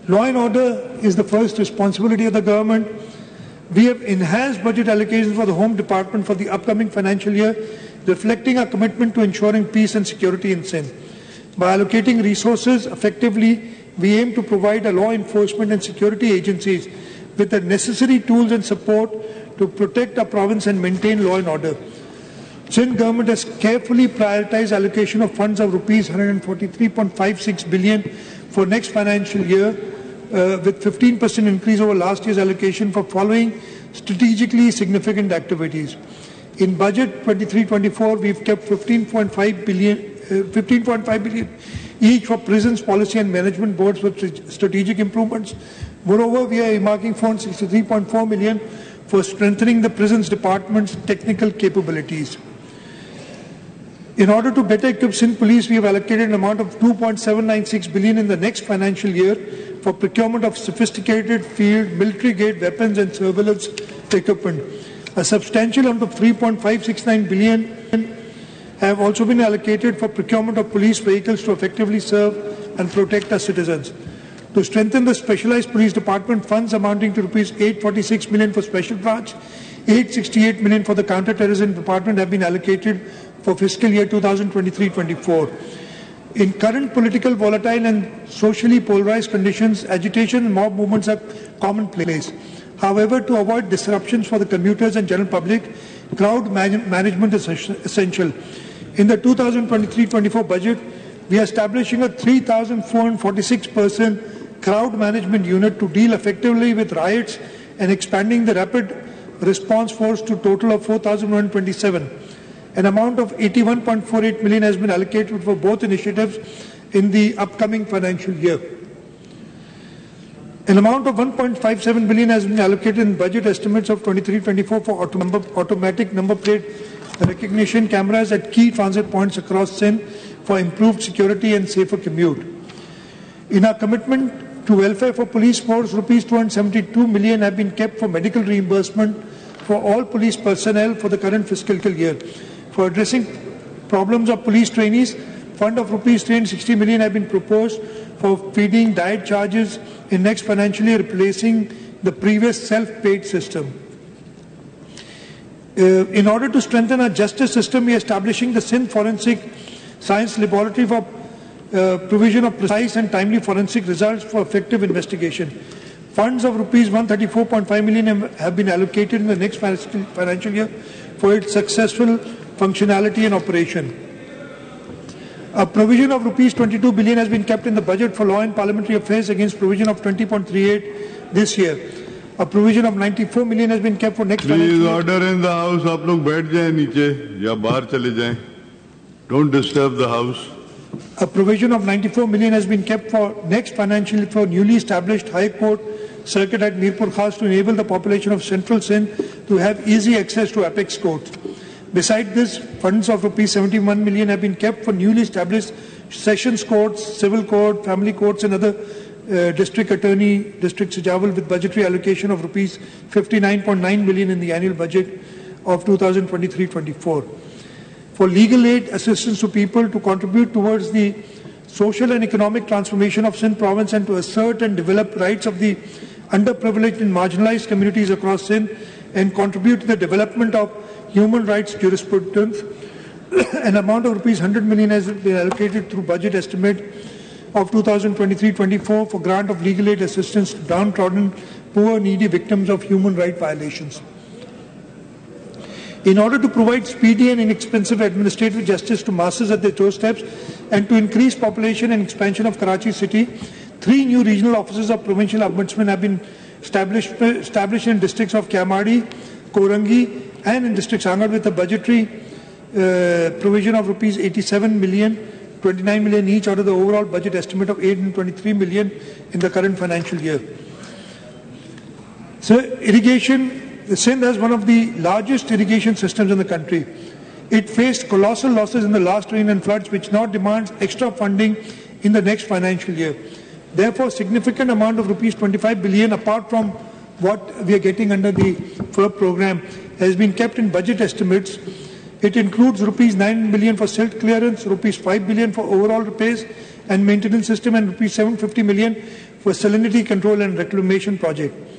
Law and order is the first responsibility of the government. We have enhanced budget allocations for the Home Department for the upcoming financial year, reflecting our commitment to ensuring peace and security in Sindh. By allocating resources effectively, we aim to provide law enforcement and security agencies with the necessary tools and support to protect our province and maintain law and order. Sindh government has carefully prioritized allocation of funds of rupees 143.56 billion for next financial year, with 15% increase over last year's allocation for following strategically significant activities. In budget 23-24, we've kept 15.5 billion each for prisons, policy and management boards for strategic improvements. Moreover, we are earmarking 463.4 million for strengthening the prisons department's technical capabilities. In order to better equip Sindh Police, we have allocated an amount of 2.796 billion in the next financial year for procurement of sophisticated field, military-grade weapons and surveillance equipment. A substantial amount of 3.569 billion have also been allocated for procurement of police vehicles to effectively serve and protect our citizens. To strengthen the specialized police department, funds amounting to rupees 846 million for special branch, 868 million for the counter-terrorism department have been allocated for fiscal year 2023-24. In current political, volatile and socially polarized conditions, agitation and mob movements are commonplace. However, to avoid disruptions for the commuters and general public, crowd management is essential. In the 2023-24 budget, we are establishing a 3,446-person crowd management unit to deal effectively with riots and expanding the rapid response force to a total of 4,127. An amount of 81.48 million has been allocated for both initiatives in the upcoming financial year. An amount of 1.57 billion has been allocated in budget estimates of 23-24 for automatic number plate recognition cameras at key transit points across Sindh for improved security and safer commute. In our commitment to welfare for police force, rupees 272 million have been kept for medical reimbursement for all police personnel for the current fiscal year. For addressing problems of police trainees, fund of rupees 360 million have been proposed for feeding diet charges in next financial year, replacing the previous self-paid system. In order to strengthen our justice system, we are establishing the Sindh Forensic Science Laboratory for provision of precise and timely forensic results for effective investigation. Funds of rupees 134.5 million have been allocated in the next financial year for its successful functionality and operation. A provision of rupees 22 billion has been kept in the budget for law and parliamentary affairs against provision of 20.38 this year. A provision of 94 million has been kept for next financial year. Please order in the house. आप लोग बैठ जाएं नीचे या बाहर चले जाएं. Don't disturb the house. A provision of 94 million has been kept for next financial year for newly established High Court circuit at Mirpur Khas to enable the population of Central Sindh to have easy access to apex courts. Besides this, funds of rupees 71 million have been kept for newly established sessions courts, civil court, family courts and other district attorney, district Sijawal with budgetary allocation of rupees 59.9 million in the annual budget of 2023-24. For legal aid assistance to people to contribute towards the social and economic transformation of Sindh province and to assert and develop rights of the underprivileged and marginalized communities across Sindh and contribute to the development of human rights jurisprudence, an amount of rupees 100 million has been allocated through budget estimate of 2023-24 for grant of legal aid assistance to downtrodden, poor, needy victims of human rights violations. In order to provide speedy and inexpensive administrative justice to masses at their doorsteps and to increase population and expansion of Karachi city, 3 new regional offices of provincial ombudsman have been established in districts of Kyamadi, Korangi and in district Sangar with a budgetary provision of rupees 87 million, 29 million each out of the overall budget estimate of 823 million in the current financial year. So irrigation, Sindh has one of the largest irrigation systems in the country. It faced colossal losses in the last rain and floods, which now demands extra funding in the next financial year. Therefore, significant amount of rupees 25 billion apart from what we are getting under the FERB program has been kept in budget estimates. It includes rupees 9 billion for silt clearance, rupees 5 billion for overall repairs and maintenance system and rupees 750 million for salinity control and reclamation project.